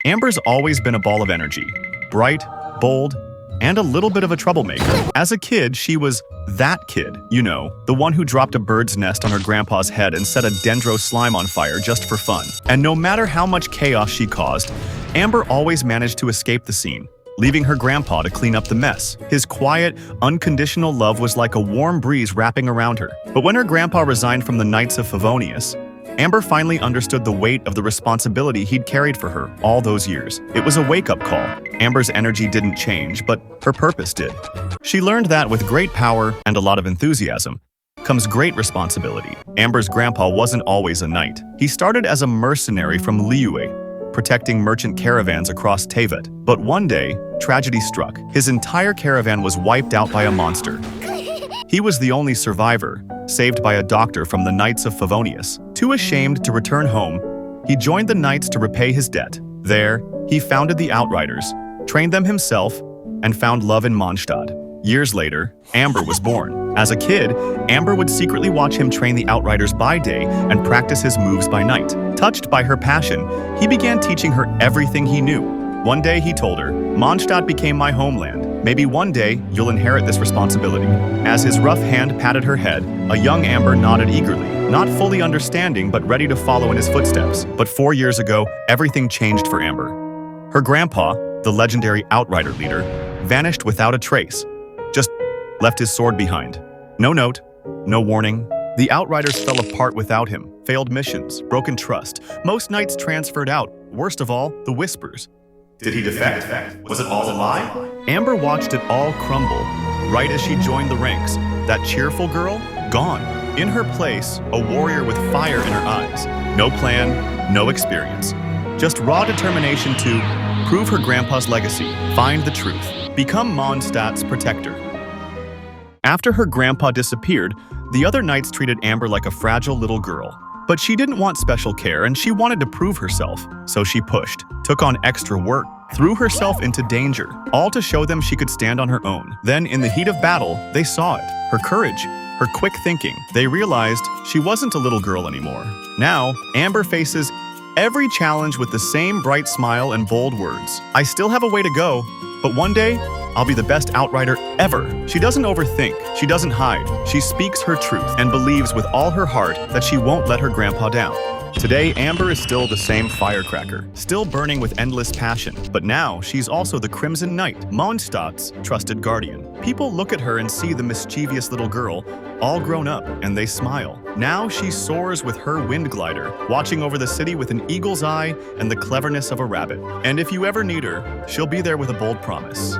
Amber's always been a ball of energy, bright, bold, and a little bit of a troublemaker. As a kid, she was that kid, you know, the one who dropped a bird's nest on her grandpa's head and set a dendro slime on fire just for fun. And no matter how much chaos she caused, Amber always managed to escape the scene, leaving her grandpa to clean up the mess. His quiet, unconditional love was like a warm breeze wrapping around her. But when her grandpa resigned from the Knights of Favonius, Amber finally understood the weight of the responsibility he'd carried for her all those years. It was a wake-up call. Amber's energy didn't change, but her purpose did. She learned that with great power and a lot of enthusiasm comes great responsibility. Amber's grandpa wasn't always a knight. He started as a mercenary from Liyue, protecting merchant caravans across Teyvat. But one day, tragedy struck. His entire caravan was wiped out by a monster. He was the only survivor, saved by a doctor from the Knights of Favonius. Too ashamed to return home, he joined the Knights to repay his debt. There, he founded the Outriders, trained them himself, and found love in Mondstadt. Years later, Amber was born. As a kid, Amber would secretly watch him train the Outriders by day and practice his moves by night. Touched by her passion, he began teaching her everything he knew. One day he told her, "Mondstadt became my homeland. Maybe one day you'll inherit this responsibility." As his rough hand patted her head, a young Amber nodded eagerly, not fully understanding but ready to follow in his footsteps. But 4 years ago, everything changed for Amber. Her grandpa, the legendary Outrider leader, vanished without a trace, just left his sword behind. No note, no warning. The Outriders fell apart without him. Failed missions, broken trust. Most knights transferred out. Worst of all, the Whispers. Did he defect? Was it all a lie? Amber watched it all crumble, right as she joined the ranks. That cheerful girl, gone. In her place, a warrior with fire in her eyes. No plan, no experience. Just raw determination to prove her grandpa's legacy, find the truth, become Mondstadt's protector. After her grandpa disappeared, the other knights treated Amber like a fragile little girl. But she didn't want special care and she wanted to prove herself. So she pushed, took on extra work, threw herself into danger, all to show them she could stand on her own. Then in the heat of battle, they saw it. Her courage, her quick thinking. They realized she wasn't a little girl anymore. Now, Amber faces every challenge with the same bright smile and bold words. "I still have a way to go, but one day, I'll be the best Outrider ever." She doesn't overthink, she doesn't hide. She speaks her truth and believes with all her heart that she won't let her grandpa down. Today, Amber is still the same firecracker, still burning with endless passion. But now, she's also the Crimson Knight, Mondstadt's trusted guardian. People look at her and see the mischievous little girl, all grown up, and they smile. Now she soars with her wind glider, watching over the city with an eagle's eye and the cleverness of a rabbit. And if you ever need her, she'll be there with a bold promise.